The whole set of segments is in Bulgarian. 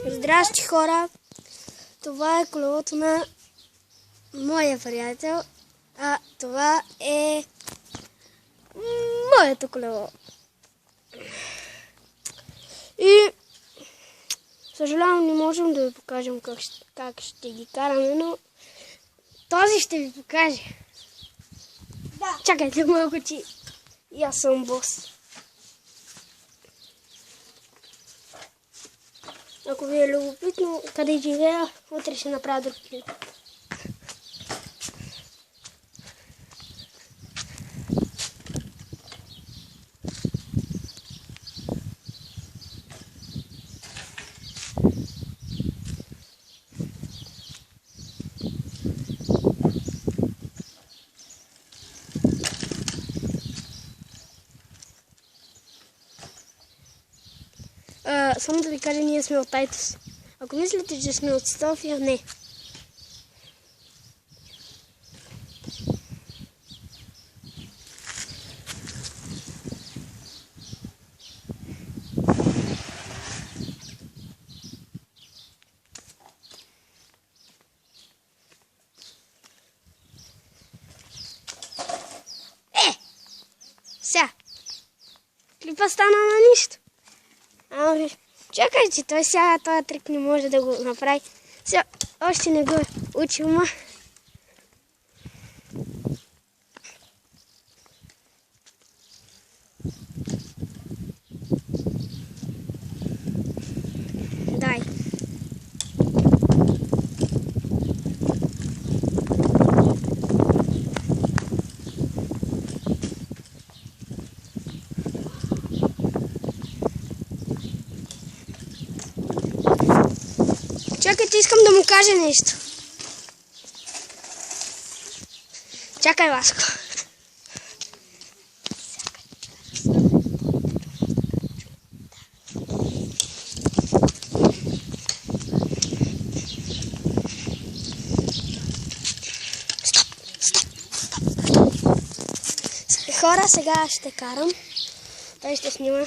Здрасти, хора! Това е колелото на моя приятел, а това е моето колело. И съжалявам, не можем да ви покажем как ще ги караме, но този ще ви покаже. Да. Чакайте малко, че и аз съм бос. Ако ви е любопитно къде живея, утре ще направя друг клип. Само да ви кажа, ние сме от Айтос. Ако мислите, че сме от София, не. Сега. Клипа стана на нищо. Чакай, че той сега този трик не може да го направи. Сега още не го е учил, ма. Дай. Чакайте, искам да му кажа нещо. Чакай, Васко. Стоп. Хора, сега ще карам. Той ще снима.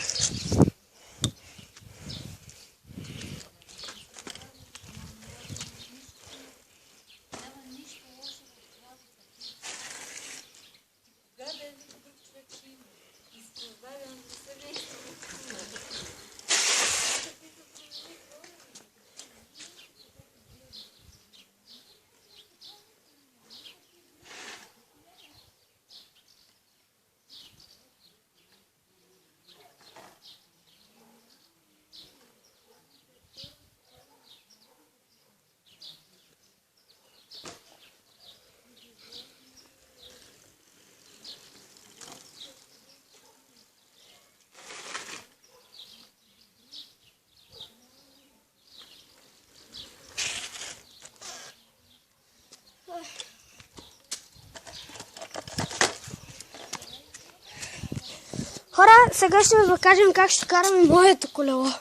Хора, сега ще ви покажем как ще караме моето колело.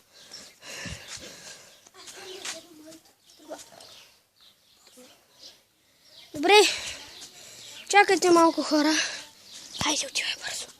Добре, чакайте малко, хора. Хайде, отивай бързо.